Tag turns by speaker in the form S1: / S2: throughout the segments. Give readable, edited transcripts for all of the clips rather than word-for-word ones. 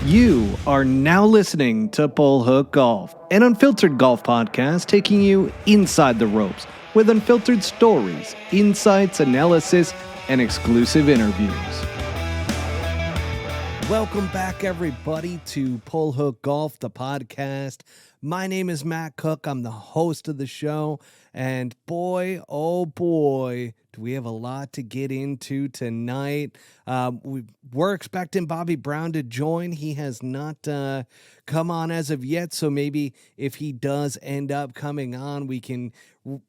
S1: You are now listening to Pull Hook Golf, an unfiltered golf podcast taking you inside the ropes with unfiltered stories, insights, analysis, and exclusive interviews. Welcome back, everybody, to Pull Hook Golf, the podcast. My name is Matt Cook. I'm the host of the show, and boy, oh boy, do we have a lot to get into tonight. We're expecting Bobby Brown to join. He has not come on as of yet, so maybe if he does end up coming on, we can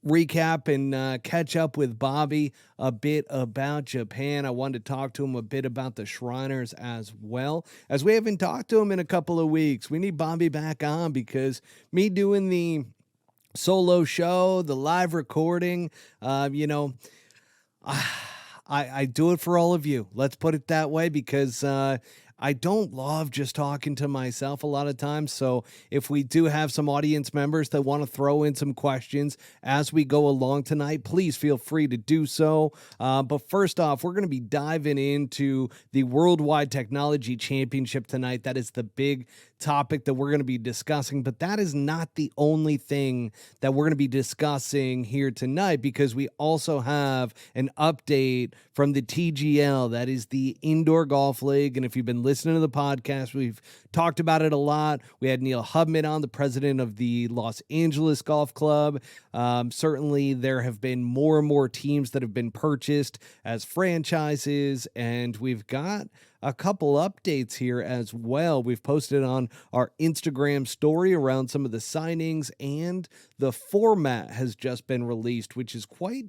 S1: recap and catch up with Bobby a bit about Japan. I wanted to talk to him a bit about the Shriners as well, as we haven't talked to him in a couple of weeks. We need Bobby back on because me doing the solo show, the live recording, I do it for all of you. Let's put it that way, because I don't love just talking to myself a lot of times. So if we do have some audience members that want to throw in some questions as we go along tonight, please feel free to do so. But first off, we're going to be diving into the Worldwide Technology Championship tonight. That is the big topic that we're going to be discussing, but that is not the only thing that we're going to be discussing here tonight, because we also have an update from the TGL, that is the Indoor Golf League. And if you've been listening to the podcast, we've talked about it a lot. We had Neil Hubman on, the president of the Los Angeles Golf Club. Certainly there have been more and more teams that have been purchased as franchises, and we've got a couple updates here as well. We've posted on our Instagram story around some of the signings, and the format has just been released, which is quite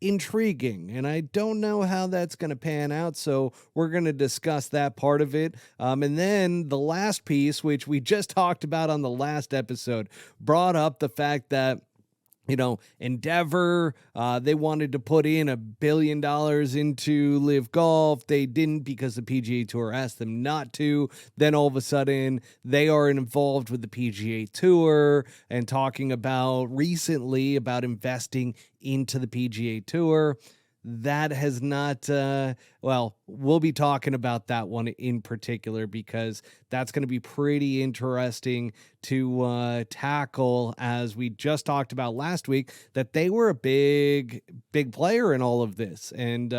S1: intriguing, and I don't know how that's going to pan out, so we're going to discuss that part of it. And then the last piece, which we just talked about on the last episode, brought up the fact that Endeavor, they wanted to put in $1 billion into Live Golf. They didn't, because the PGA Tour asked them not to. Then all of a sudden, they are involved with the PGA Tour and talking about recently about investing into the PGA Tour. That has not, we'll be talking about that one in particular, because that's going to be pretty interesting to tackle, as we just talked about last week, that they were a big player in all of this, and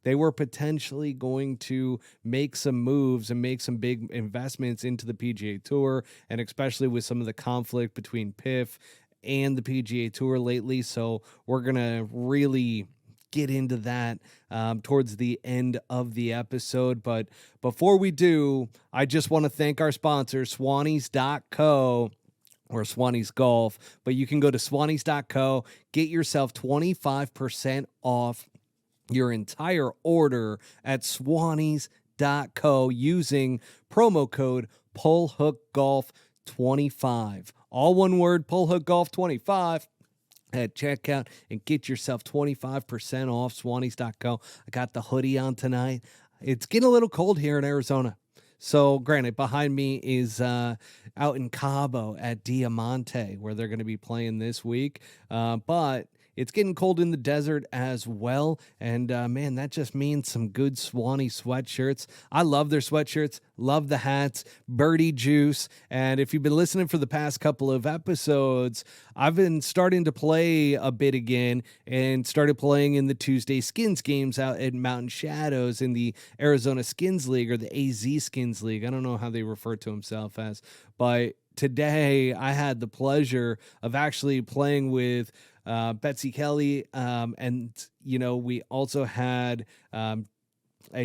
S1: they were potentially going to make some moves and make some big investments into the PGA Tour, and especially with some of the conflict between PIF and the PGA Tour lately. So we're going to really get into that towards the end of the episode. But before we do, I just want to thank our sponsor, Swannies.co, or Swannies Golf, but you can go to Swannies.co, get yourself 25% off your entire order at Swannies.co using promo code PullHookGolf25. All one word, PullHookGolf25. At checkout, and get yourself 25% off Swannies.co. I got the hoodie on tonight. It's getting a little cold here in Arizona. So granted, behind me is out in Cabo at Diamante, where they're going to be playing this week. But it's getting cold in the desert as well. And man, that just means some good Swanee sweatshirts. I love their sweatshirts, love the hats, birdie juice. And if you've been listening for the past couple of episodes, I've been starting to play a bit again, and started playing in the Tuesday Skins games out at Mountain Shadows in the Arizona Skins League, or the AZ Skins League. I don't know how they refer to themselves as, but today I had the pleasure of actually playing with Betsy Kelly, and we also had a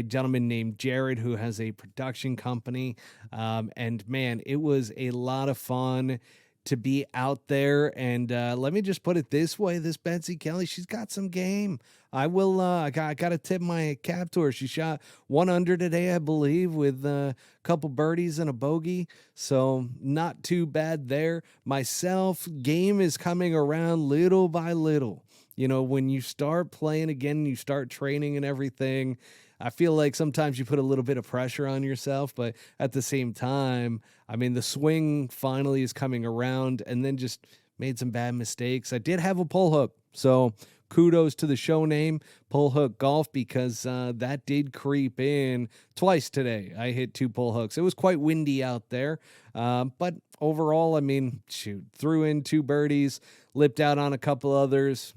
S1: gentleman named Jared, who has a production company, and man, it was a lot of fun to be out there. And let me just put it this way, this Betsy Kelly, she's got some game. I got to tip my cap to her. She shot 100 today, I believe, with a couple birdies and a bogey, so not too bad there. Myself, game is coming around little by little. When you start playing again, you start training and everything, I feel like sometimes you put a little bit of pressure on yourself, but at the same time, I mean, the swing finally is coming around, and then just made some bad mistakes. I did have a pull hook, so kudos to the show name, Pull Hook Golf, because that did creep in twice today. I hit 2 pull hooks. It was quite windy out there. But overall, I mean, shoot, threw in 2 birdies, lipped out on a couple others.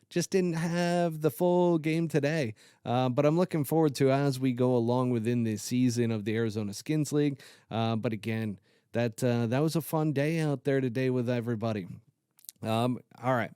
S1: Just didn't have the full game today. But I'm looking forward to as we go along within this season of the Arizona Skins League. But again, that was a fun day out there today with everybody. All right,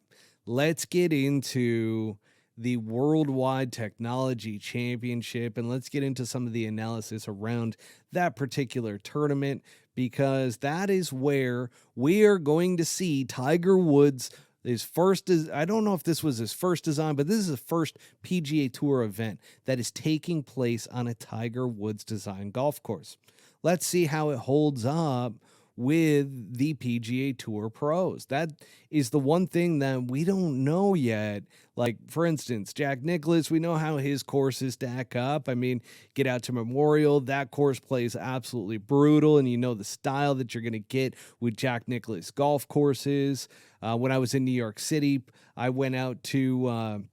S1: let's get into the Worldwide Technology Championship, and let's get into some of the analysis around that particular tournament, because that is where we are going to see Tiger Woods. I don't know if this was his first design, but this is the first PGA Tour event that is taking place on a Tiger Woods design golf course. Let's see how it holds up with the PGA Tour pros. That is the one thing that we don't know yet. Like, for instance, Jack Nicklaus, we know how his courses stack up. I mean, get out to Memorial, that course plays absolutely brutal, and you know the style that you're going to get with Jack Nicklaus golf courses. When I was in New York City, I went out to,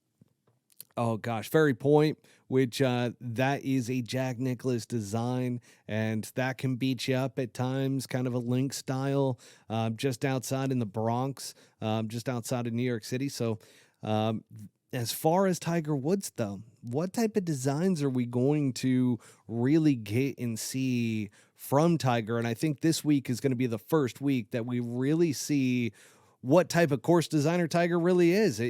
S1: Ferry Point, which that is a Jack Nicklaus design, and that can beat you up at times, kind of a link style, just outside in the Bronx, just outside of New York City. So as far as Tiger Woods, though, what type of designs are we going to really get and see from Tiger? And I think this week is going to be the first week that we really see what type of course designer Tiger really is.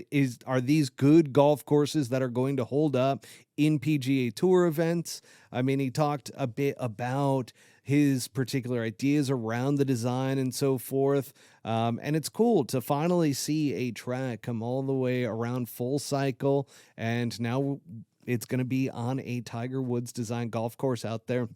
S1: Are these good golf courses that are going to hold up in PGA Tour events? I mean, he talked a bit about his particular ideas around the design and so forth. And it's cool to finally see a track come all the way around full cycle. And now it's going to be on a Tiger Woods design golf course out there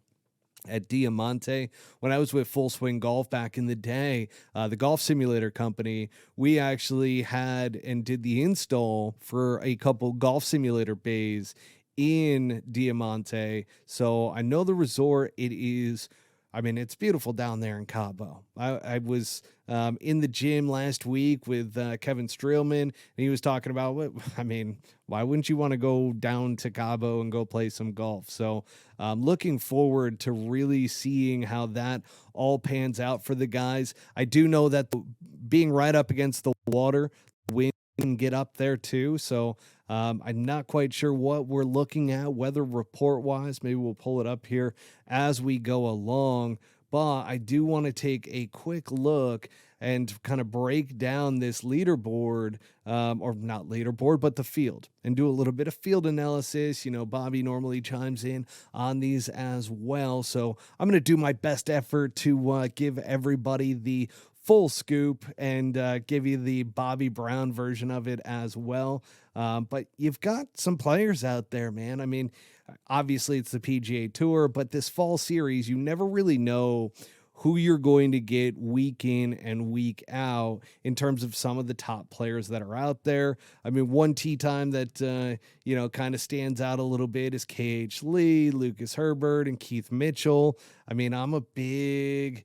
S1: at Diamante. When I was with Full Swing Golf back in the day, the golf simulator company, we actually had and did the install for a couple golf simulator bays in Diamante. So I know the resort. It's beautiful down there in Cabo. I was in the gym last week with Kevin Streelman, and he was talking about why wouldn't you want to go down to Cabo and go play some golf? So looking forward to really seeing how that all pans out for the guys. I do know that being right up against the water, the wind can get up there too. So I'm not quite sure what we're looking at weather report wise. Maybe we'll pull it up here as we go along. But I do want to take a quick look and kind of break down this leaderboard, or not leaderboard, but the field, and do a little bit of field analysis. You know, Bobby normally chimes in on these as well. So I'm going to do my best effort to give everybody the full scoop and give you the Bobby Brown version of it as well. But you've got some players out there, man. I mean, obviously it's the PGA Tour, but this fall series, you never really know who you're going to get week in and week out in terms of some of the top players that are out there. I mean, one tee time that, kind of stands out a little bit is KH Lee, Lucas Herbert, and Keith Mitchell. I mean, I'm a big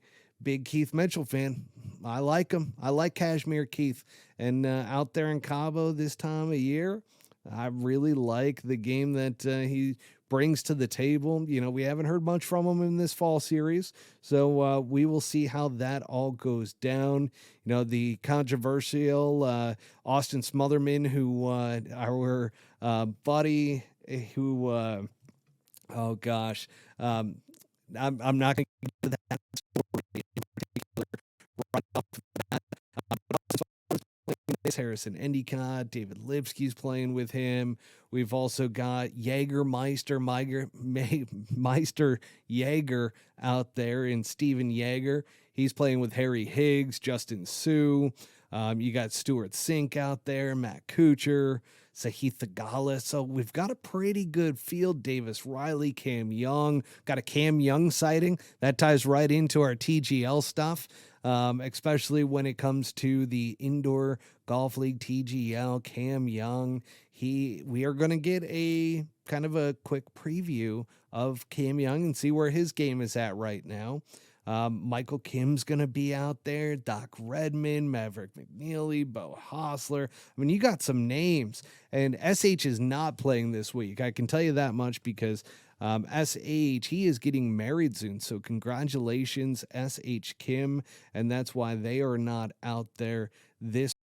S1: Keith Mitchell fan. I like him. I like Cashmere Keith. And out there in Cabo this time of year, I really like the game that he brings to the table. You know, we haven't heard much from him in this fall series, so we will see how that all goes down. You know, the controversial Austin Smotherman, who our buddy, who I'm not going to get to that story in particular right off the bat. Harrison Endicott, David Lipsky's playing with him. We've also got Meister Jaeger out there, and Steven Jaeger. He's playing with Harry Higgs, Justin Sue. You got Stuart Sink out there, Matt Kuchar, Sahith Theegala. So we've got a pretty good field. Davis Riley, Cam Young. Got a Cam Young sighting. That ties right into our TGL stuff. Especially when it comes to the Indoor Golf League TGL, Cam Young. We are going to get a kind of a quick preview of Cam Young and see where his game is at right now. Michael Kim's going to be out there, Doc Redman, Maverick McNeely, Bo Hostler. I mean, you got some names, and SH is not playing this week. I can tell you that much because SH, he is getting married soon. So congratulations, SH Kim. And that's why they are not out there this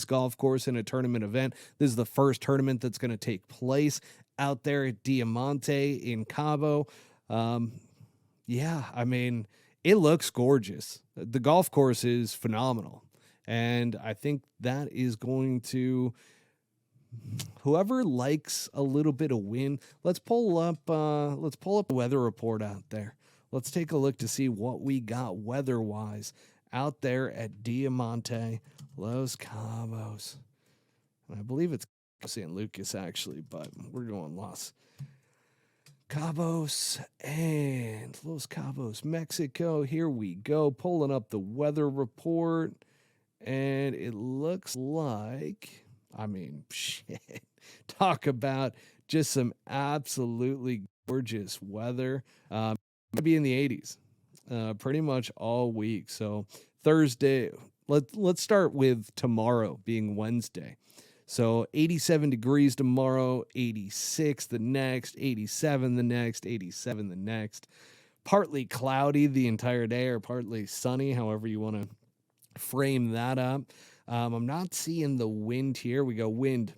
S1: golf course in a tournament event. This is the first tournament that's going to take place out there at Diamante in Cabo. Yeah, I mean, it looks gorgeous. The golf course is phenomenal. And I think that is going to, whoever likes a little bit of wind, let's pull up the weather report out there. Let's take a look to see what we got weather-wise out there at Diamante, Los Cabos. And I believe it's San Lucas actually, but we're going Los Cabos and Los Cabos, Mexico. Here we go, pulling up the weather report, and it looks like, I mean, shit, talk about just some absolutely gorgeous weather. Might be in the 80s pretty much all week. So Thursday, let's start with tomorrow being Wednesday. So 87 degrees tomorrow, 86 the next, 87 the next, 87 the next. Partly cloudy the entire day or partly sunny, however you want to frame that up. I'm not seeing the wind here. We go wind.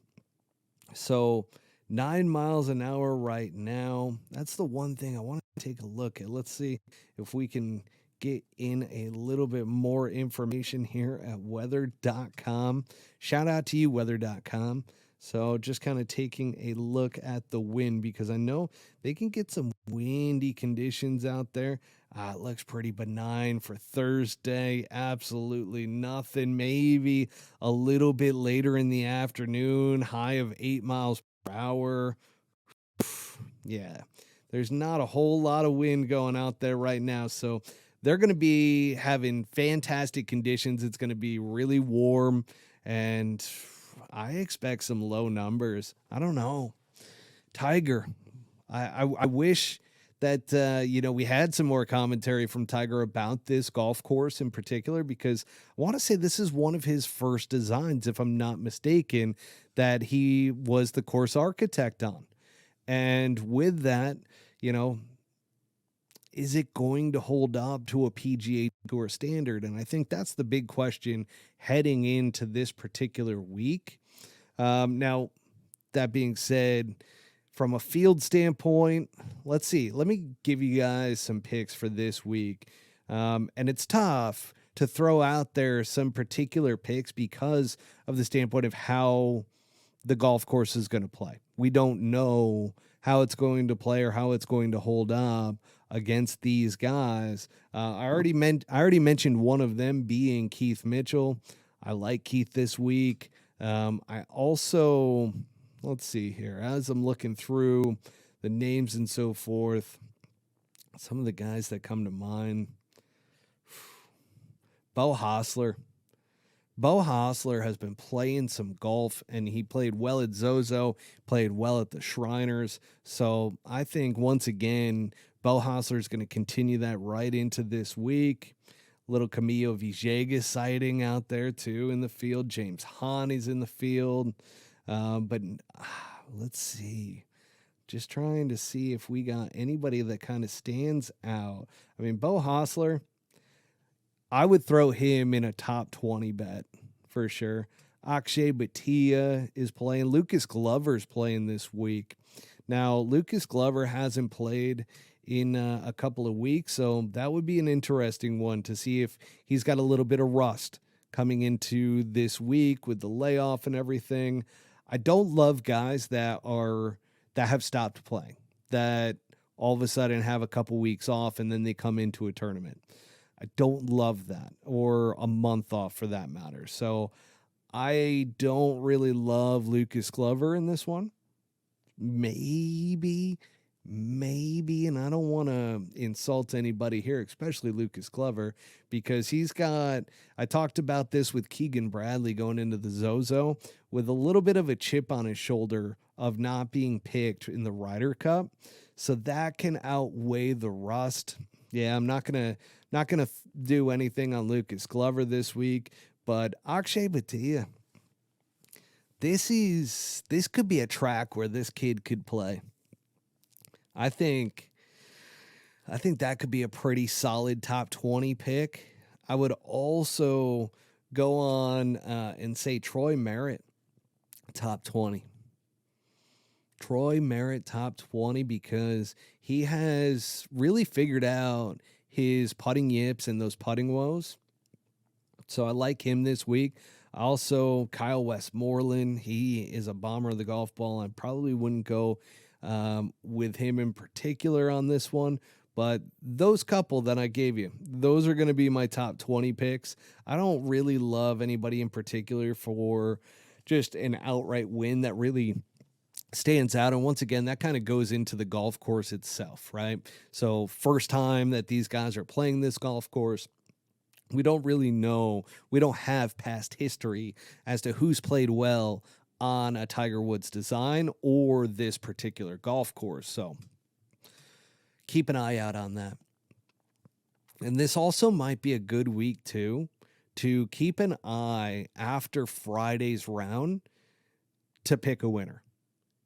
S1: So 9 miles an hour right now. That's the one thing I want to take a look at. Let's see if we can get in a little bit more information here at weather.com. Shout out to you, weather.com. So just kind of taking a look at the wind because I know they can get some windy conditions out there. It looks pretty benign for Thursday. Absolutely nothing. Maybe a little bit later in the afternoon, high of 8 miles per hour. Yeah, there's not a whole lot of wind going out there right now. So they're going to be having fantastic conditions. It's going to be really warm, and I expect some low numbers. I don't know. Tiger, I wish that we had some more commentary from Tiger about this golf course in particular, because I want to say this is one of his first designs, if I'm not mistaken, that he was the course architect on. And with that, is it going to hold up to a PGA Tour standard? And I think that's the big question heading into this particular week. Now, that being said, from a field standpoint, let's see. Let me give you guys some picks for this week. And it's tough to throw out there some particular picks because of the standpoint of how the golf course is going to play. We don't know how it's going to play or how it's going to hold up against these guys. I already mentioned one of them being Keith Mitchell. I like Keith this week. I also, let's see here, as I'm looking through the names and so forth, some of the guys that come to mind, Bo Hostler. Bo Hostler has been playing some golf, and he played well at Zozo, played well at the Shriners. So I think, once again, Bo Hostler is going to continue that right into this week. Little Camilo Villegas sighting out there, too, in the field. James Hahn is in the field. But let's see. Just trying to see if we got anybody that kind of stands out. I mean, Bo Hostler, I would throw him in a top 20 bet for sure. Akshay Bhatia is playing. Lucas Glover's playing this week. Now, Lucas Glover hasn't played in a couple of weeks, so that would be an interesting one to see if he's got a little bit of rust coming into this week with the layoff and everything. I don't love guys that have stopped playing, that all of a sudden have a couple weeks off and then they come into a tournament. I don't love that, or a month off for that matter. So I don't really love Lucas Glover in this one. Maybe, and I don't want to insult anybody here, especially Lucas Glover, because I talked about this with Keegan Bradley going into the Zozo with a little bit of a chip on his shoulder of not being picked in the Ryder Cup. So that can outweigh the rust. Yeah, I'm not gonna do anything on Lucas Glover this week, but Akshay Bhatia, this could be a track where this kid could play. I think that could be a pretty solid top 20 pick. I would also go on and say Troy Merritt, top 20. Troy Merritt, top 20, because he has really figured out his putting yips and those putting woes. So I like him this week. Also, Kyle Westmoreland, he is a bomber of the golf ball. I probably wouldn't go with him in particular on this one, but those couple that I gave you, those are going to be my top 20 picks. I don't really love anybody in particular for just an outright win that really stands out. And once again, that kind of goes into the golf course itself, right? So first time that these guys are playing this golf course, we don't really know. We don't have past history as to who's played well on a Tiger Woods design or this particular golf course. So keep an eye out on that. And this also might be a good week too, to keep an eye after Friday's round to pick a winner.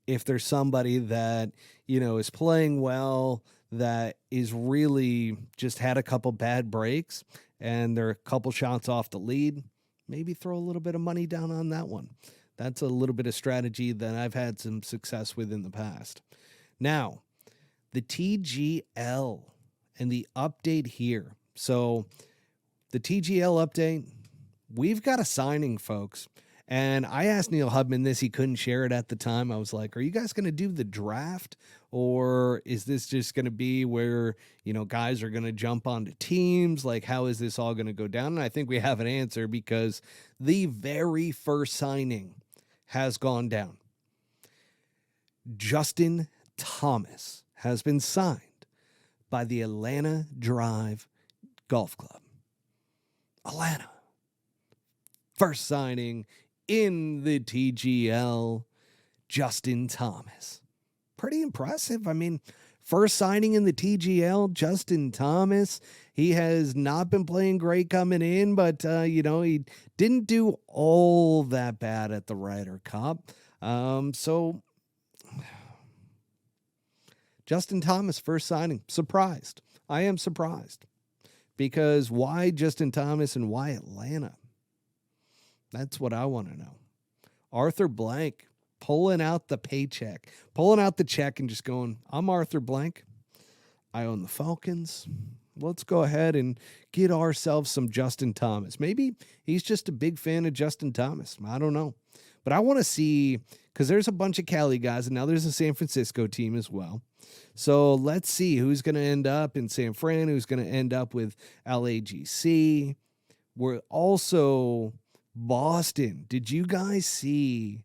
S1: If there's somebody that, is playing well, that is really just had a couple bad breaks and they're a couple shots off the lead, maybe throw a little bit of money down on that one. That's a little bit of strategy that I've had some success with in the past. Now, the TGL and the update here. So the TGL update, we've got a signing, folks. And I asked Neil Hubman this. He couldn't share it at the time. I was like, are you guys going to do the draft? Or is this just going to be where, guys are going to jump onto teams? Like, how is this all going to go down? And I think we have an answer, because the very first signing has gone down. Justin Thomas has been signed by the Atlanta Drive Golf Club. Atlanta. First signing in the TGL, Justin Thomas. Pretty impressive. I mean, first signing in the TGL, Justin Thomas. He has not been playing great coming in, but, he didn't do all that bad at the Ryder Cup. So Justin Thomas, first signing. Surprised. I am surprised. Because why Justin Thomas and why Atlanta? That's what I want to know. Arthur Blank pulling out the paycheck, pulling out the check and just going, I'm Arthur Blank. I own the Falcons. Let's go ahead and get ourselves some Justin Thomas. Maybe he's just a big fan of Justin Thomas. I don't know. But I want to see, because there's a bunch of Cali guys, and now there's a San Francisco team as well. So let's see who's going to end up in San Fran, who's going to end up with LAGC. We're also Boston. Did you guys see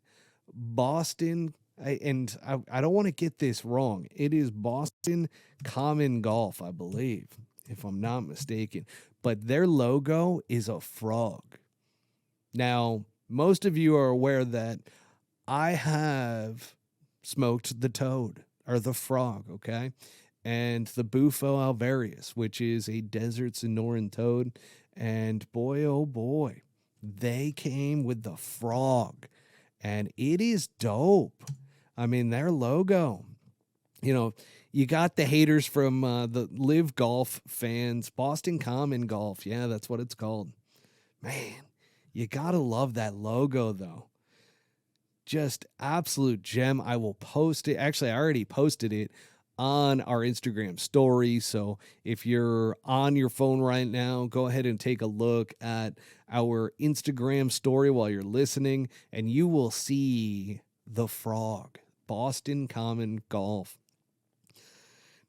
S1: Boston? I don't want to get this wrong. It is Boston Common Golf, I believe, if I'm not mistaken. But their logo is a frog. Now, most of you are aware that I have smoked the toad, or the frog, okay? And the Bufo alvarius, which is a desert Sonoran toad. And boy, oh boy, they came with the frog. And it is dope. I mean, their logo, you got the haters from the Live Golf fans, Boston Common Golf. Yeah, that's what it's called. Man, you got to love that logo, though. Just absolute gem. I will post it. Actually, I already posted it on our Instagram story. So if you're on your phone right now, go ahead and take a look at our Instagram story while you're listening, and you will see the frog, Boston Common Golf.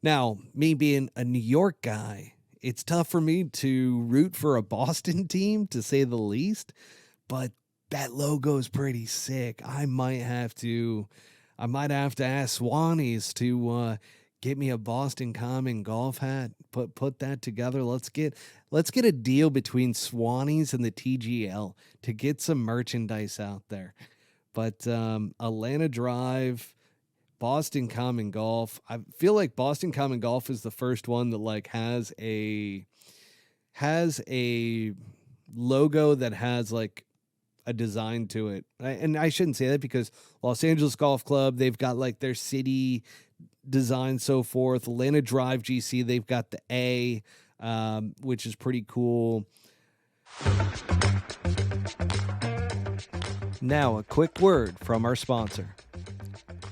S1: Now, me being a New York guy, it's tough for me to root for a Boston team, to say the least, but That logo is pretty sick. I might have to ask Swannies to get me a Boston Common golf hat. Put that together. Let's get a deal between Swannies and the TGL to get some merchandise out there. But Atlanta Drive, Boston Common Golf. I feel like Boston Common Golf is the first one that like has a logo that has like a design to it. And I shouldn't say that because Los Angeles Golf Club, they've got like their city design, so forth. Atlanta Drive GC, they've got the A, which is pretty cool. Now, a quick word from our sponsor.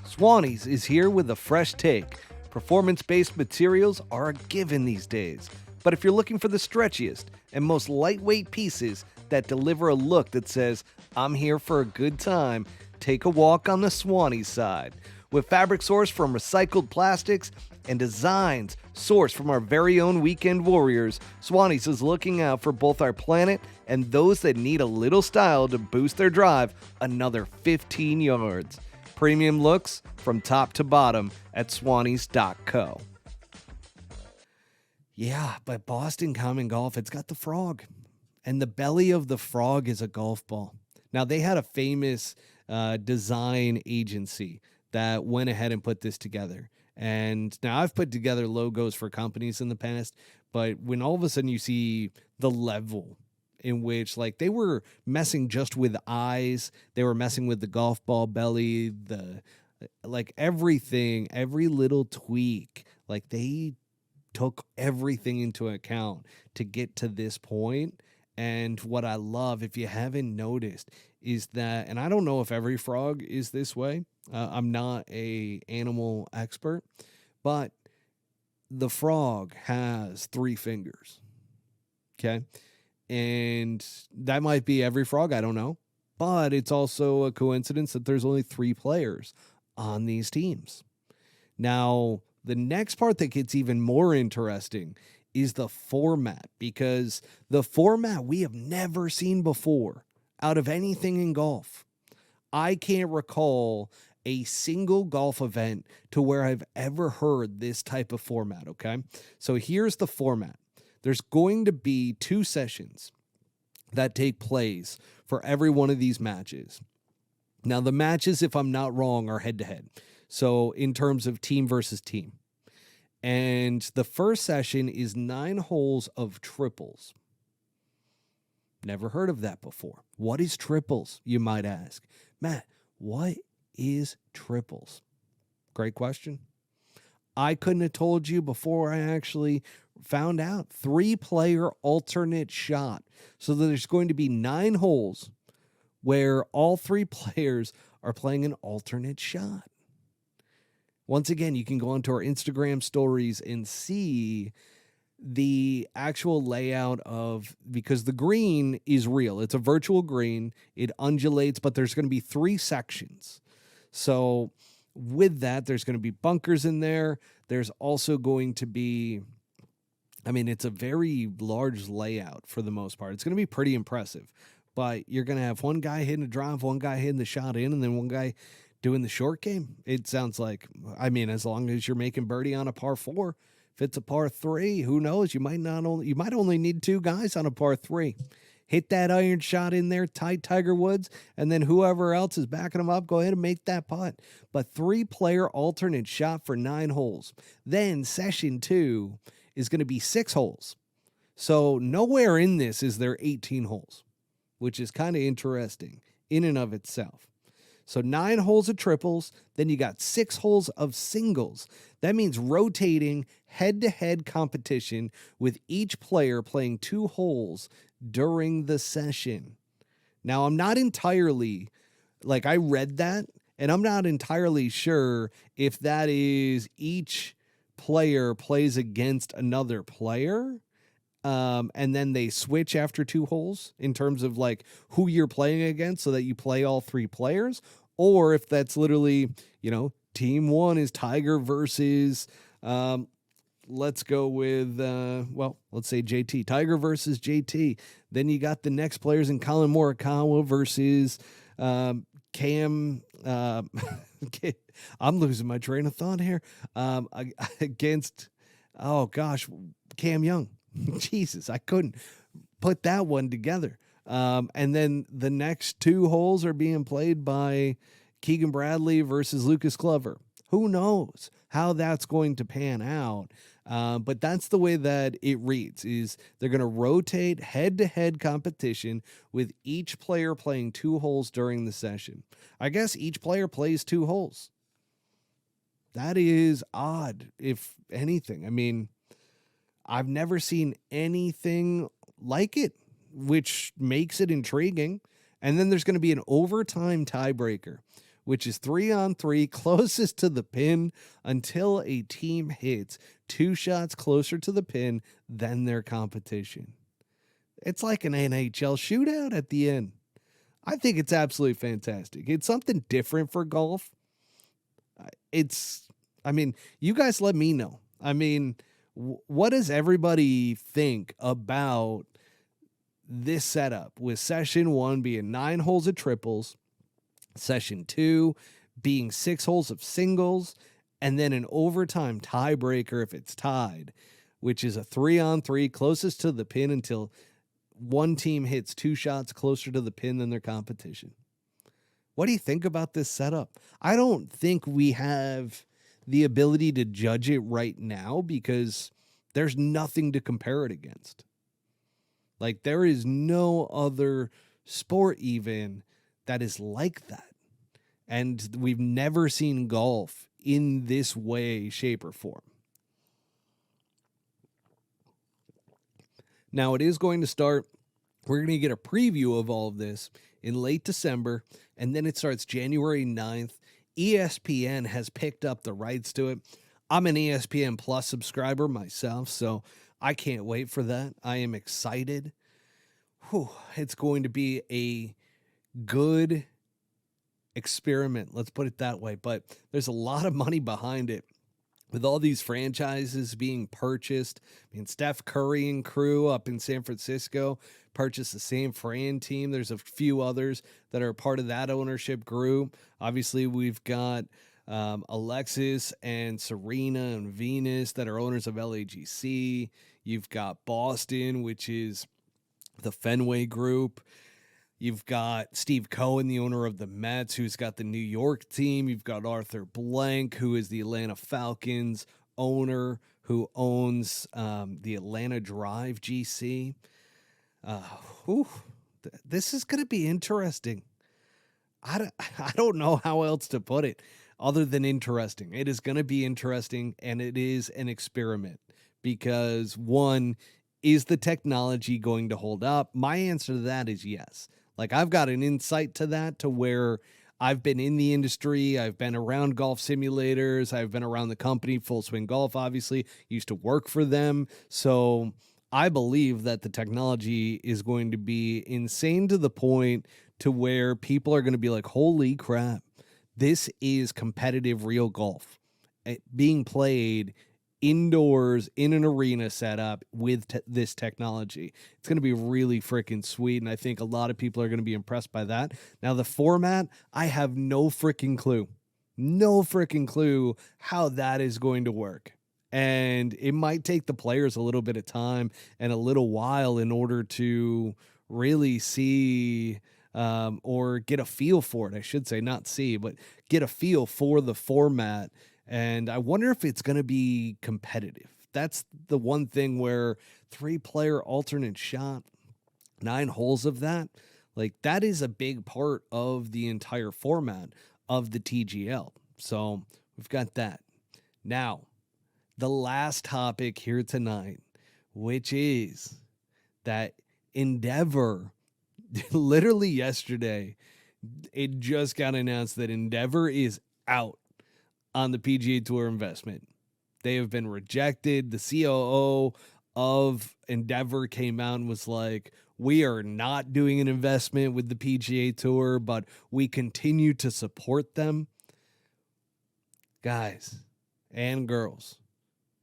S1: Swannies is here with a fresh take. Performance-based materials are a given these days. But if you're looking for the stretchiest and most lightweight pieces that deliver a look that says, I'm here for a good time, take a walk on the Swannies side. With fabric sourced from recycled plastics and designs sourced from our very own weekend warriors, Swannies is looking out for both our planet and those that need a little style to boost their drive another 15 yards. Premium looks from top to bottom at swannies.co. Yeah, but Boston Common Golf, it's got the frog. And the belly of the frog is a golf ball. Now, they had a famous design agency that went ahead and put this together. And now I've put together logos for companies in the past, but when all of a sudden you see the level in which like they were messing just with eyes, they were messing with the golf ball belly, the like everything, every little tweak, like they took everything into account to get to this point. And what I love, if you haven't noticed, is that, and I don't know if every frog is this way. I'm not a animal expert, but the frog has 3 fingers. Okay. And that might be every frog. I don't know. But it's also a coincidence that there's only 3 players on these teams. Now, the next part that gets even more interesting is the format, because the format we have never seen before out of anything in golf. I can't recall a single golf event to where I've ever heard this type of format, okay? So here's the format. There's going to be 2 sessions that take place for every one of these matches. Now, the matches, if I'm not wrong, are head-to-head. So in terms of team versus team. And the first session is 9 holes of triples. Never heard of that before. What is triples, you might ask? Matt, what is triples? Great question. I couldn't have told you before I actually found out. 3-player alternate shot. So there's going to be 9 holes where all 3 players are playing an alternate shot. Once again, you can go onto our Instagram stories and see the actual layout of, because the green is real. It's a virtual green. It undulates, but there's going to be 3 sections. So with that, there's going to be bunkers in there. There's also going to be, I mean, it's a very large layout for the most part. It's going to be pretty impressive. But you're going to have one guy hitting a drive, one guy hitting the shot in, and then one guy doing the short game. It sounds like, I mean, as long as you're making birdie on a par 4, if it's a par 3, who knows? You might only need 2 guys on a par 3. Hit that iron shot in there, tight Tiger Woods, and then whoever else is backing them up, go ahead and make that putt. But 3-player alternate shot for 9 holes. Then session 2 is going to be 6 holes. So nowhere in this is there 18 holes, which is kind of interesting in and of itself. So 9 holes of triples, then you got 6 holes of singles. That means rotating head-to-head competition with each player playing 2 holes during the session. Now, I'm not entirely, like I read that, and I'm not entirely sure if that is each player plays against another player, and then they switch after 2 holes in terms of like who you're playing against so that you play all 3 players, or if that's literally, team 1 is Tiger versus let's go with, let's say JT. Tiger versus JT. Then you got the next players in Colin Morikawa versus Cam. I'm losing my train of thought here. Against, oh gosh, Cam Young. Jesus, I couldn't put that one together. And then the next two holes are being played by Keegan Bradley versus Lucas Glover. Who knows how that's going to pan out? But that's the way that it reads, is they're going to rotate head-to-head competition with each player playing 2 holes during the session. I guess each player plays 2 holes. That is odd, if anything. I mean, I've never seen anything like it, which makes it intriguing. And then there's going to be an overtime tiebreaker, which is 3-on-3 closest to the pin until a team hits 2 shots closer to the pin than their competition. It's like an NHL shootout at the end. I think it's absolutely fantastic. It's something different for golf. You guys let me know. I mean, what does everybody think about this setup, with session 1 being 9 holes of triples, session 2 being 6 holes of singles, and then an overtime tiebreaker if it's tied, which is a 3-on-3 closest to the pin until one team hits 2 shots closer to the pin than their competition? What do you think about this setup? I don't think we have the ability to judge it right now because there's nothing to compare it against. Like, there is no other sport even that is like that. And we've never seen golf in this way, shape, or form. Now, it is going to start. We're going to get a preview of all of this in late December, and then it starts January 9th. ESPN has picked up the rights to it. I'm an ESPN Plus subscriber myself, so I can't wait for that. I am excited. It's going to be a good experiment, let's put it that way. But there's a lot of money behind it, with all these franchises being purchased. I mean, Steph Curry and crew up in San Francisco purchased the San Fran team. There's a few others that are part of that ownership group. Obviously, we've got Alexis and Serena and Venus that are owners of LAGC. You've got Boston, which is the Fenway Group. You've got Steve Cohen, the owner of the Mets, who's got the New York team. You've got Arthur Blank, who is the Atlanta Falcons owner, who owns the Atlanta Drive GC. This is going to be interesting. I don't know how else to put it other than interesting. It is going to be interesting, and it is an experiment because, one, is the technology going to hold up? My answer to that is yes. Like, I've got an insight to that, to where I've been in the industry. I've been around golf simulators. I've been around the company, Full Swing Golf, obviously. Used to work for them. So I believe that the technology is going to be insane to the point to where people are going to be like, holy crap, this is competitive real golf being played indoors in an arena setup with this technology. It's going to be really freaking sweet, and I think a lot of people are going to be impressed by that. Now, the format, I have no freaking clue. No freaking clue how that is going to work. And it might take the players a little bit of time and a little while in order to really see or get a feel for it. I should say, not see, but get a feel for the format. And I wonder if it's going to be competitive. That's the one thing where 3-player alternate shot, 9 holes of that, like, that is a big part of the entire format of the TGL. So we've got that. Now, the last topic here tonight, which is that Endeavor, literally yesterday, it just got announced that Endeavor is out on the PGA Tour investment. They have been rejected. The COO of Endeavor came out and was like, we are not doing an investment with the PGA Tour, but we continue to support them. Guys and girls,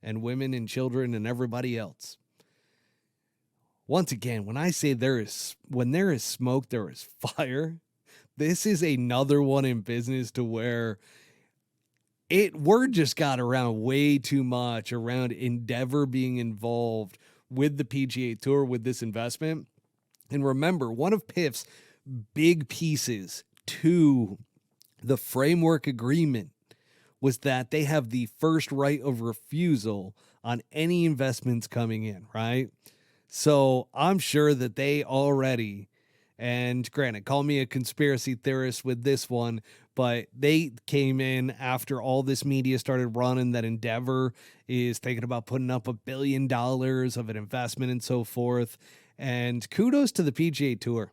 S1: and women and children and everybody else. Once again, when I say when there is smoke, there is fire. This is another one in business to where word just got around way too much around Endeavor being involved with the PGA Tour with this investment. And remember, one of PIF's big pieces to the framework agreement was that they have the first right of refusal on any investments coming in, right? So I'm sure that they already, and granted, call me a conspiracy theorist with this one, but they came in after all this media started running that Endeavor is thinking about putting up $1 billion of an investment and so forth. And kudos to the PGA Tour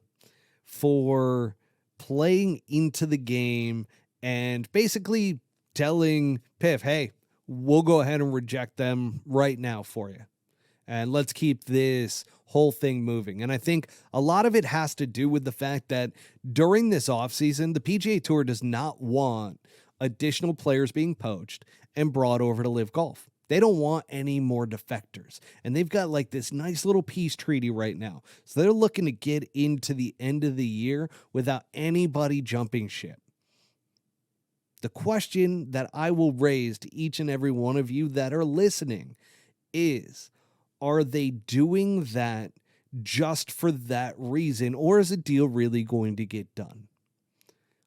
S1: for playing into the game and basically telling PIF, hey, we'll go ahead and reject them right now for you. And let's keep this whole thing moving. And I think a lot of it has to do with the fact that during this offseason, the PGA Tour does not want additional players being poached and brought over to LIV Golf. They don't want any more defectors. And they've got like this nice little peace treaty right now. So they're looking to get into the end of the year without anybody jumping ship. The question that I will raise to each and every one of you that are listening is, are they doing that just for that reason, or is a deal really going to get done?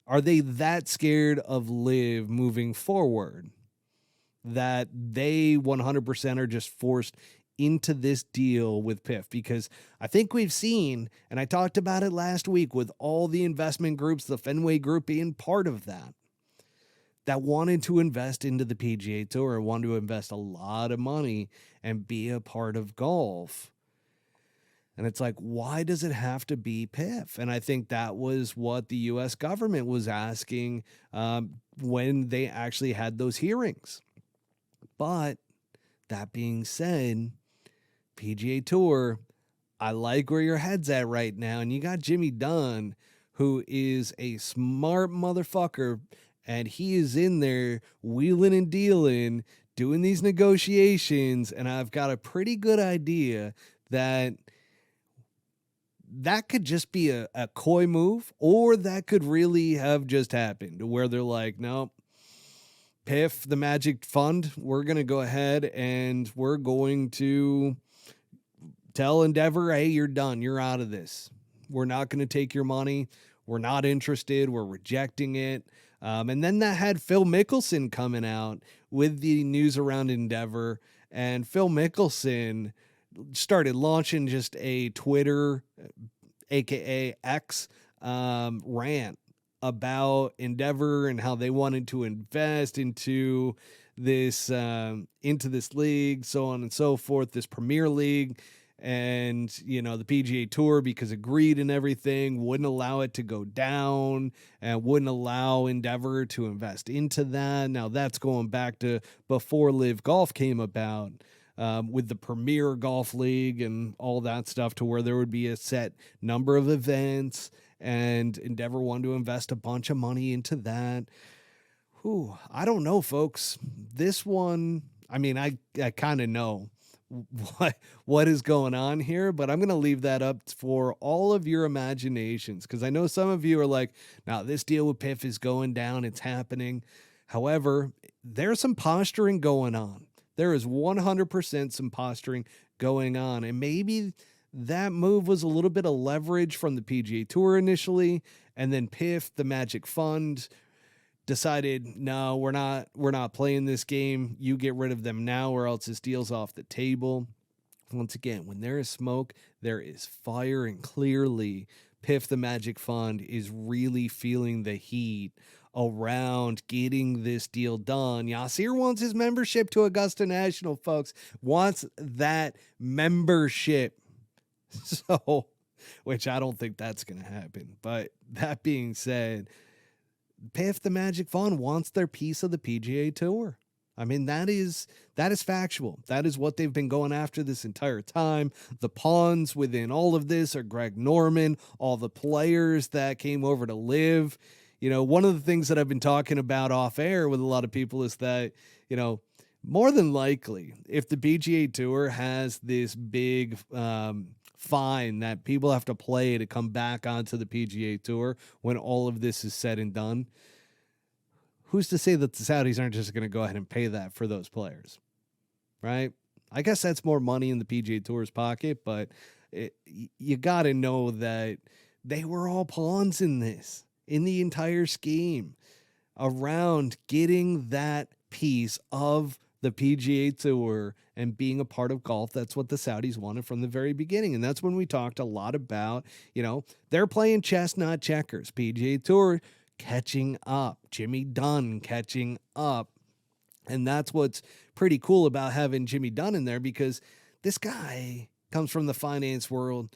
S1: Are they that scared of LIV moving forward that they 100% are just forced into this deal with PIF? Because I think we've seen, and I talked about it last week with all the investment groups, the Fenway Group being part of that wanted to invest into the PGA Tour and wanted to invest a lot of money and be a part of golf. And it's like, why does it have to be PIF? And I think that was what the U.S. government was asking when they actually had those hearings. But that being said, PGA Tour, I like where your head's at right now. And you got Jimmy Dunn, who is a smart motherfucker, and he is in there wheeling and dealing, doing these negotiations. And I've got a pretty good idea that could just be a coy move, or that could really have just happened where they're like, no, PIF, the Magic Fund, we're going to go ahead and we're going to tell Endeavor, hey, you're done. You're out of this. We're not going to take your money. We're not interested. We're rejecting it. And then that had Phil Mickelson coming out with the news around Endeavor. And Phil Mickelson started launching just a Twitter, aka X, rant about Endeavor and how they wanted to invest into this league, so on and so forth, this Premier League. And, you know, the PGA Tour, because of greed and everything, wouldn't allow it to go down and wouldn't allow Endeavor to invest into that. Now, that's going back to before LIV Golf came about, with the Premier Golf League and all that stuff, to where there would be a set number of events, and Endeavor wanted to invest a bunch of money into that. I don't know, folks. This one, I mean, I kind of know what is going on here, but I'm going to leave that up for all of your imaginations, because I know some of you are like, now this deal with PIF is going down, it's happening. However, there's some posturing going on. There is 100% some posturing going on, and maybe that move was a little bit of leverage from the PGA Tour initially, and then PIF, the Magic Fund, decided, no, we're not playing this game. You get rid of them now, or else this deal's off the table. Once again, when there is smoke, there is fire, and clearly PIF, the Magic Fund, is really feeling the heat around getting this deal done. Yasir wants his membership to Augusta National, folks. Wants that membership. So, which I don't think that's going to happen. But that being said, PIF, the Magic Fund, wants their piece of the PGA Tour. I mean, that is factual. That is what they've been going after this entire time. The pawns within all of this are Greg Norman, all the players that came over to LIV. You know, one of the things that I've been talking about off air with a lot of people is that, you know, More than likely, if the PGA Tour has this big fine that people have to play to come back onto the PGA Tour when all of this is said and done, who's to say that the Saudis aren't just going to go ahead and pay that for those players, right? I guess that's more money in the PGA Tour's pocket, but you got to know that they were all pawns in this, in the entire scheme around getting that piece of the PGA Tour and being a part of golf. That's what the Saudis wanted from the very beginning. And that's when we talked a lot about, they're playing chess, not checkers. PGA Tour catching up, Jimmy Dunn catching up. And that's what's pretty cool about having Jimmy Dunn in there, because this guy comes from the finance world,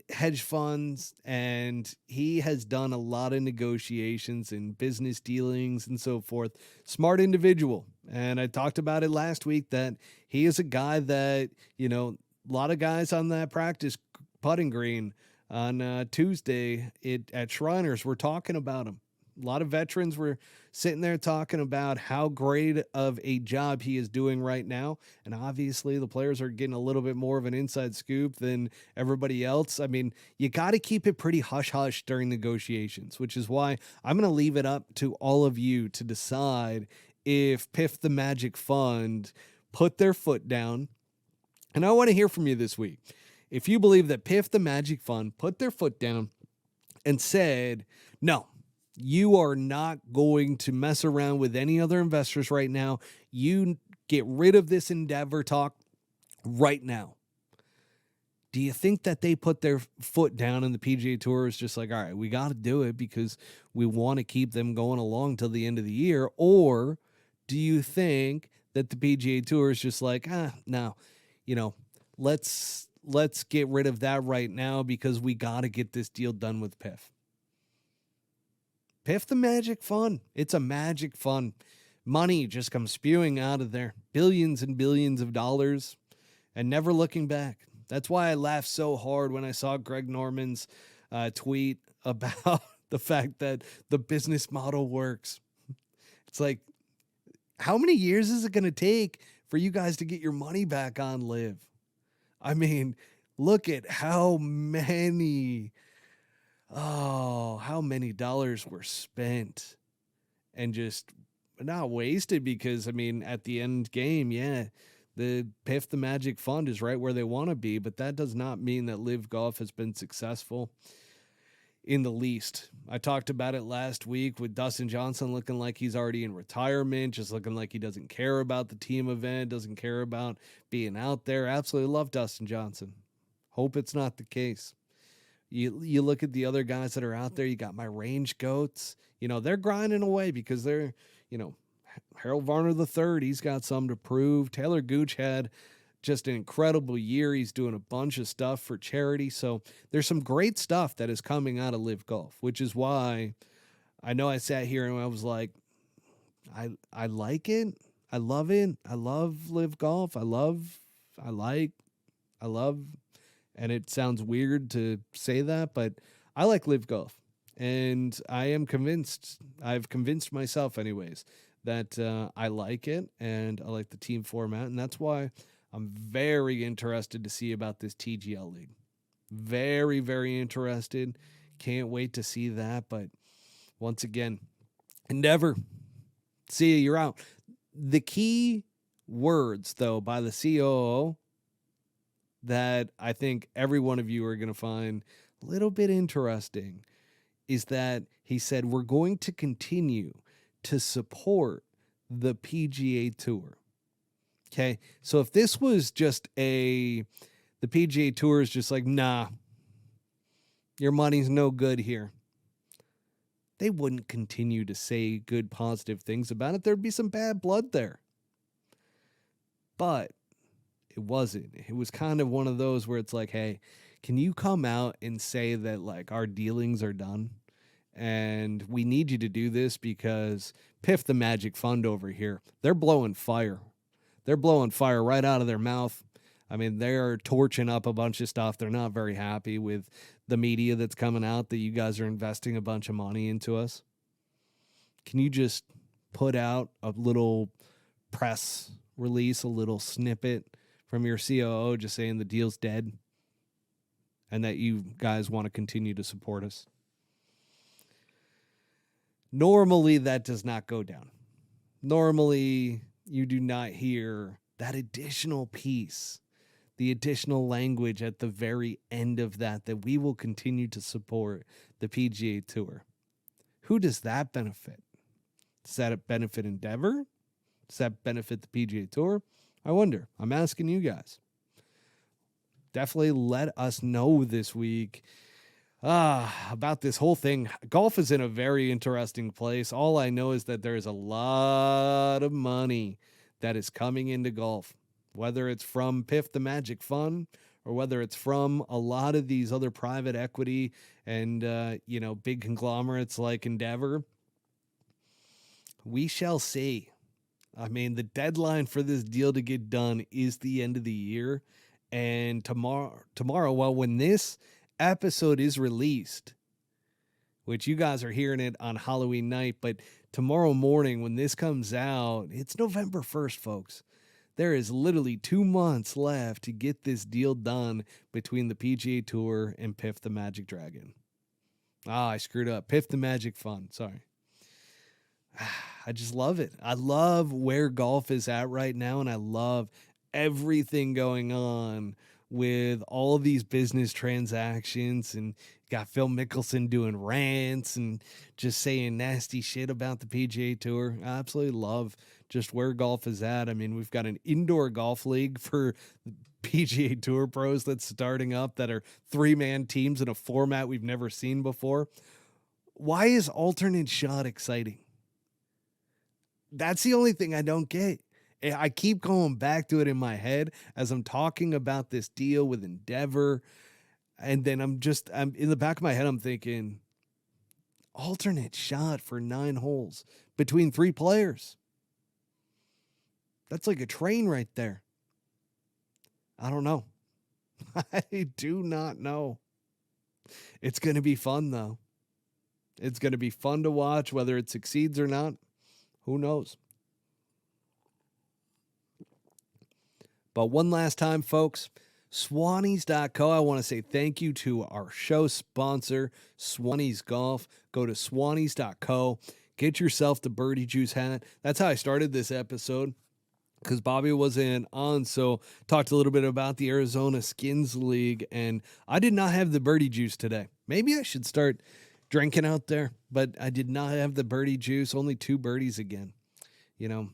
S1: hedge funds, and he has done a lot of negotiations and business dealings and so forth. Smart individual. And I talked about it last week that he is a guy that, a lot of guys on that practice putting green on Tuesday at Shriners were talking about him. A lot of veterans were sitting there talking about how great of a job he is doing right now. And obviously the players are getting a little bit more of an inside scoop than everybody else. I mean, you got to keep it pretty hush-hush during negotiations, which is why I'm going to leave it up to all of you to decide if PIF the Magic Fund put their foot down. And I want to hear from you this week. If you believe that PIF the Magic Fund put their foot down and said, no, you are not going to mess around with any other investors right now. You get rid of this endeavor talk right now. Do you think that they put their foot down and the PGA Tour is just like, all right, we got to do it because we want to keep them going along till the end of the year? Or do you think that the PGA Tour is just like, no, let's get rid of that right now because we got to get this deal done with PIF? PIF the Magic Fund. It's a magic fund. Money just comes spewing out of there. Billions and billions of dollars and never looking back. That's why I laughed so hard when I saw Greg Norman's tweet about the fact that the business model works. It's like, how many years is it going to take for you guys to get your money back on Live? I mean, look at how many dollars were spent and just not wasted, because I mean, at the end game, the PIF the Magic Fund is right where they want to be, but that does not mean that Live Golf has been successful in the least. I talked about it last week with Dustin Johnson looking like he's already in retirement, just looking like he doesn't care about the team event, doesn't care about being out there. Absolutely love Dustin Johnson. Hope it's not the case. You look at the other guys that are out there. You got my range goats. They're grinding away because they're, Harold Varner III, he's got something to prove. Taylor Gooch had just an incredible year. He's doing a bunch of stuff for charity. So there's some great stuff that is coming out of Live Golf, which is why I know I sat here and I was like, I like it. I love it. I love Live Golf. I love, and it sounds weird to say that, but I like Live Golf. And I am convinced, I've convinced myself anyways, that I like it and I like the team format. And that's why I'm very interested to see about this TGL League. Very, very interested. Can't wait to see that. But once again, Endeavor, see you, you're out. The key words, though, by the COO that I think every one of you are going to find a little bit interesting is that he said, we're going to continue to support the PGA Tour. Okay. So if this was just the PGA Tour is just like, nah, your money's no good here, they wouldn't continue to say good, positive things about it. There'd be some bad blood there. But it wasn't. It was kind of one of those where it's like, hey, can you come out and say that like our dealings are done? And we need you to do this because PIF the Magic Fund over here, they're blowing fire. They're blowing fire right out of their mouth. I mean, they're torching up a bunch of stuff. They're not very happy with the media that's coming out that you guys are investing a bunch of money into us. Can you just put out a little press release a little snippet from your COO just saying the deal's dead and that you guys want to continue to support us? Normally, that does not go down. Normally, you do not hear that additional piece, the additional language at the very end of that we will continue to support the PGA Tour. Who does that benefit? Does that benefit Endeavor? Does that benefit the PGA Tour? I wonder. I'm asking you guys. Definitely let us know this week about this whole thing. Golf is in a very interesting place. All I know is that there's a lot of money that is coming into golf, whether it's from PIF the Magic Fund or whether it's from a lot of these other private equity and, big conglomerates like Endeavor. We shall see. I mean, the deadline for this deal to get done is the end of the year. And tomorrow, well, when this episode is released, which you guys are hearing it on Halloween night, but tomorrow morning when this comes out, it's November 1st, folks. There is literally 2 months left to get this deal done between the PGA Tour and PIF the Magic Dragon. I screwed up. PIF the Magic Fund. Sorry. I just love it. I love where golf is at right now, and I love everything going on with all of these business transactions, and got Phil Mickelson doing rants and just saying nasty shit about the PGA Tour. I absolutely love just where golf is at. I mean, we've got an indoor golf league for PGA Tour pros that's starting up that are 3-man teams in a format we've never seen before. Why is alternate shot exciting? That's the only thing I don't get. I keep going back to it in my head as I'm talking about this deal with Endeavor. And then I'm in the back of my head, I'm thinking, alternate shot for 9 holes between 3 players. That's like a train right there. I don't know. I do not know. It's going to be fun, though. It's going to be fun to watch, whether it succeeds or not. Who knows? But one last time, folks, Swannies.co. I want to say thank you to our show sponsor, Swannies Golf. Go to Swannies.co. Get yourself the Birdie Juice hat. That's how I started this episode, because Bobby wasn't on, so talked a little bit about the Arizona Skins League, and I did not have the Birdie Juice today. Maybe I should start drinking out there, but I did not have the Birdie Juice. Only 2 birdies again. You don't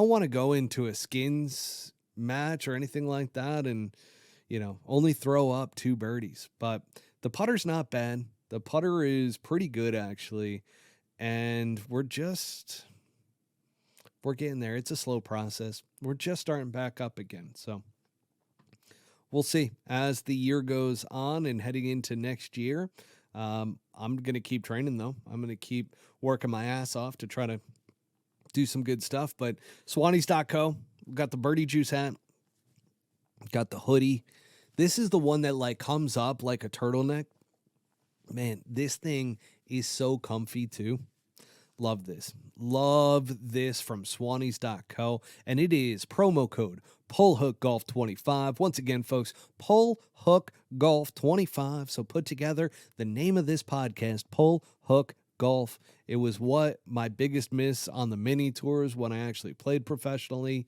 S1: want to go into a Skins match or anything like that and, only throw up 2 birdies. But the putter's not bad. The putter is pretty good, actually. And we're getting there. It's a slow process. We're just starting back up again. So we'll see as the year goes on and heading into next year. I'm going to keep training, though. I'm going to keep working my ass off to try to do some good stuff. But Swannies.co, got the Birdie Juice hat, got the hoodie. This is the one that comes up like a turtleneck. Man, this thing is so comfy too. Love this. Love this from Swannies.co. And it is promo code PullHookGolf25. Once again, folks, PullHookGolf25. So put together the name of this podcast, Pull Hook Golf. It was what my biggest miss on the mini tours when I actually played professionally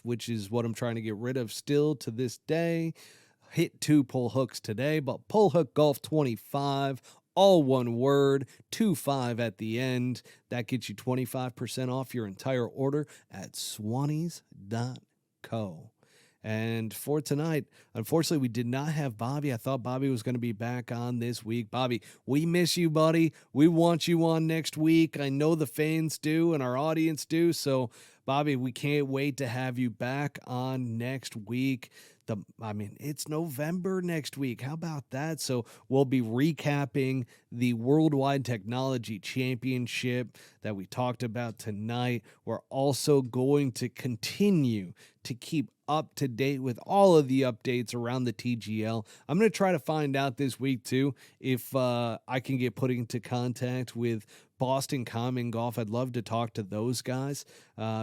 S1: which is what I'm trying to get rid of still to this day. Hit 2 pull hooks today, but Pull Hook Golf 25, all one word, 25 at the end. That gets you 25% off your entire order at Swannies.co. And for tonight, unfortunately, we did not have Bobby. I thought Bobby was going to be back on this week. Bobby, we miss you, buddy. We want you on next week. I know the fans do and our audience do. So, Bobby, we can't wait to have you back on next week. it's November next week. How about that? So we'll be recapping the Worldwide Technology Championship that we talked about tonight. We're also going to continue to keep up to date with all of the updates around the TGL. I'm going to try to find out this week too if I can get put into contact with Boston Common Golf. I'd love to talk to those guys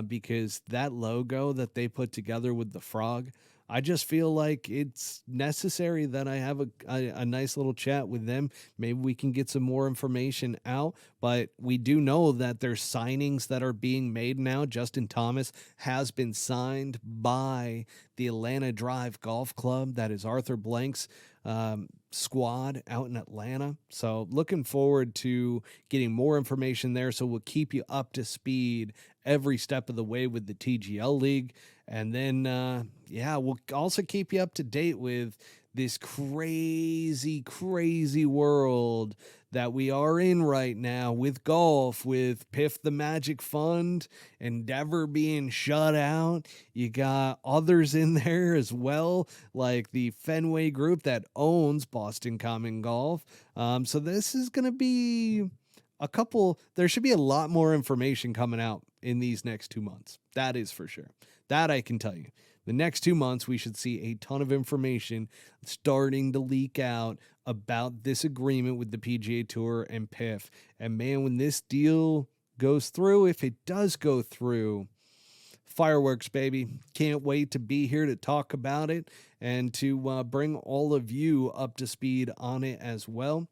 S1: because that logo that they put together with the frog, I just feel like it's necessary that I have a nice little chat with them. Maybe we can get some more information out, but we do know that there's signings that are being made now. Justin Thomas has been signed by the Atlanta Drive Golf Club. That is Arthur Blank's squad out in Atlanta. So looking forward to getting more information there. So we'll keep you up to speed every step of the way with the TGL League. And then, we'll also keep you up to date with this crazy, crazy world that we are in right now with golf, with PIF the Magic Fund, Endeavor being shut out. You got others in there as well, like the Fenway Group that owns Boston Common Golf. So this is going to be there should be a lot more information coming out in these next 2 months. That is for sure. That I can tell you. The next 2 months, we should see a ton of information starting to leak out about this agreement with the PGA Tour and PIF. And man, when this deal goes through, if it does go through, fireworks, baby. Can't wait to be here to talk about it and to bring all of you up to speed on it as well.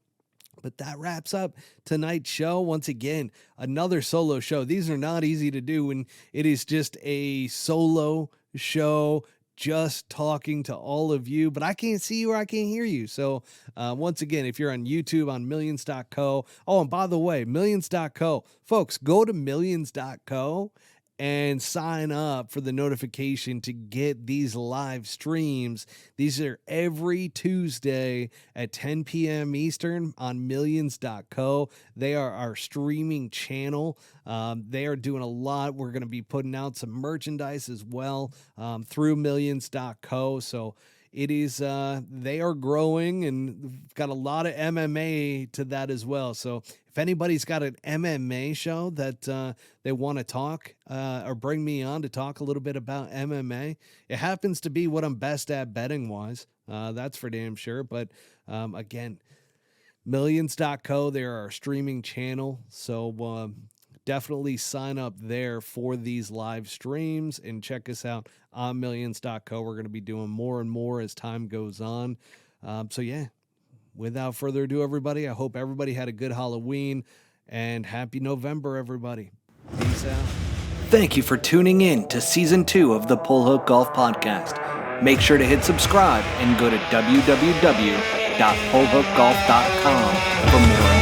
S1: But that wraps up tonight's show. Once again, another solo show. These are not easy to do when it is just a solo show, just talking to all of you. But I can't see you or I can't hear you. So once again, if you're on YouTube on millions.co. Oh, and by the way, millions.co. Folks, go to millions.co and sign up for the notification to get these live streams. These are every Tuesday at 10 p.m. Eastern on millions.co. They are our streaming channel. They are doing a lot. We're going to be putting out some merchandise as well through millions.co. So it is, they are growing and got a lot of MMA to that as well. So if anybody's got an MMA show that they want to talk or bring me on to talk a little bit about MMA, it happens to be what I'm best at betting wise. That's for damn sure. But again, millions.co, they're our streaming channel. So definitely sign up there for these live streams and check us out on millions.co. We're going to be doing more and more as time goes on. Without further ado, everybody, I hope everybody had a good Halloween and happy November, everybody. Peace out. Thank you for tuning in to Season 2 of the Pull Hook Golf Podcast. Make sure to hit subscribe and go to www.pullhookgolf.com for more